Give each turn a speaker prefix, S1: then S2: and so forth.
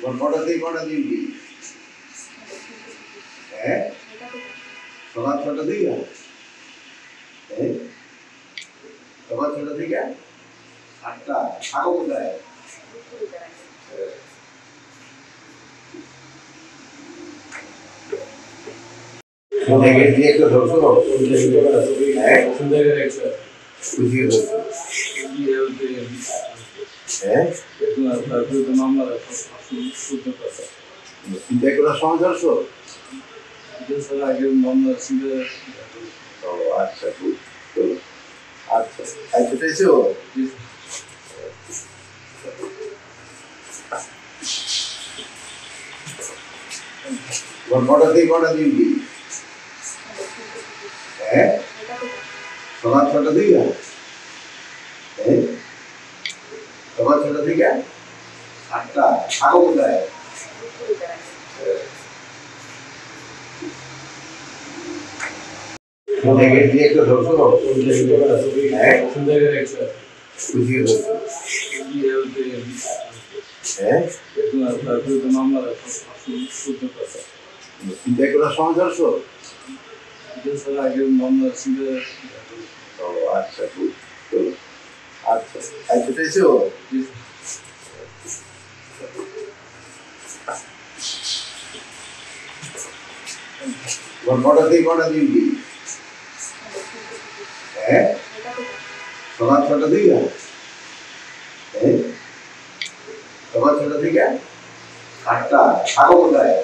S1: কটা দিবি? হ্যাঁ, সকাল 6টা থেকে সকাল 6টা থেকে 8টা। থাকো কোথায়? একটা ধরছো? হ্যাঁ, বুঝিয়ে ধরছো। হ্যাঁ, চিন্তা করার সময় ধরছো? আচ্ছা, আচ্ছা, আচ্ছা, এসো। কটা থেকে কটা দিবি? হ্যাঁ, সকাল 6টা থেকে সকাল 6টা থেকে 8টা। থাকো কোথায়? একটা ধরছো? হ্যাঁ, বুঝিয়ে ধরছো। হ্যাঁ, চিন্তা করার সময় ধরছো? আচ্ছা, আচ্ছা, আচ্ছা, এসো। কটা থেকে কটা দিবি? হ্যাঁ, সকাল 6টা থেকে সকাল 6টা থেকে 8টা। থাকো কোথায়?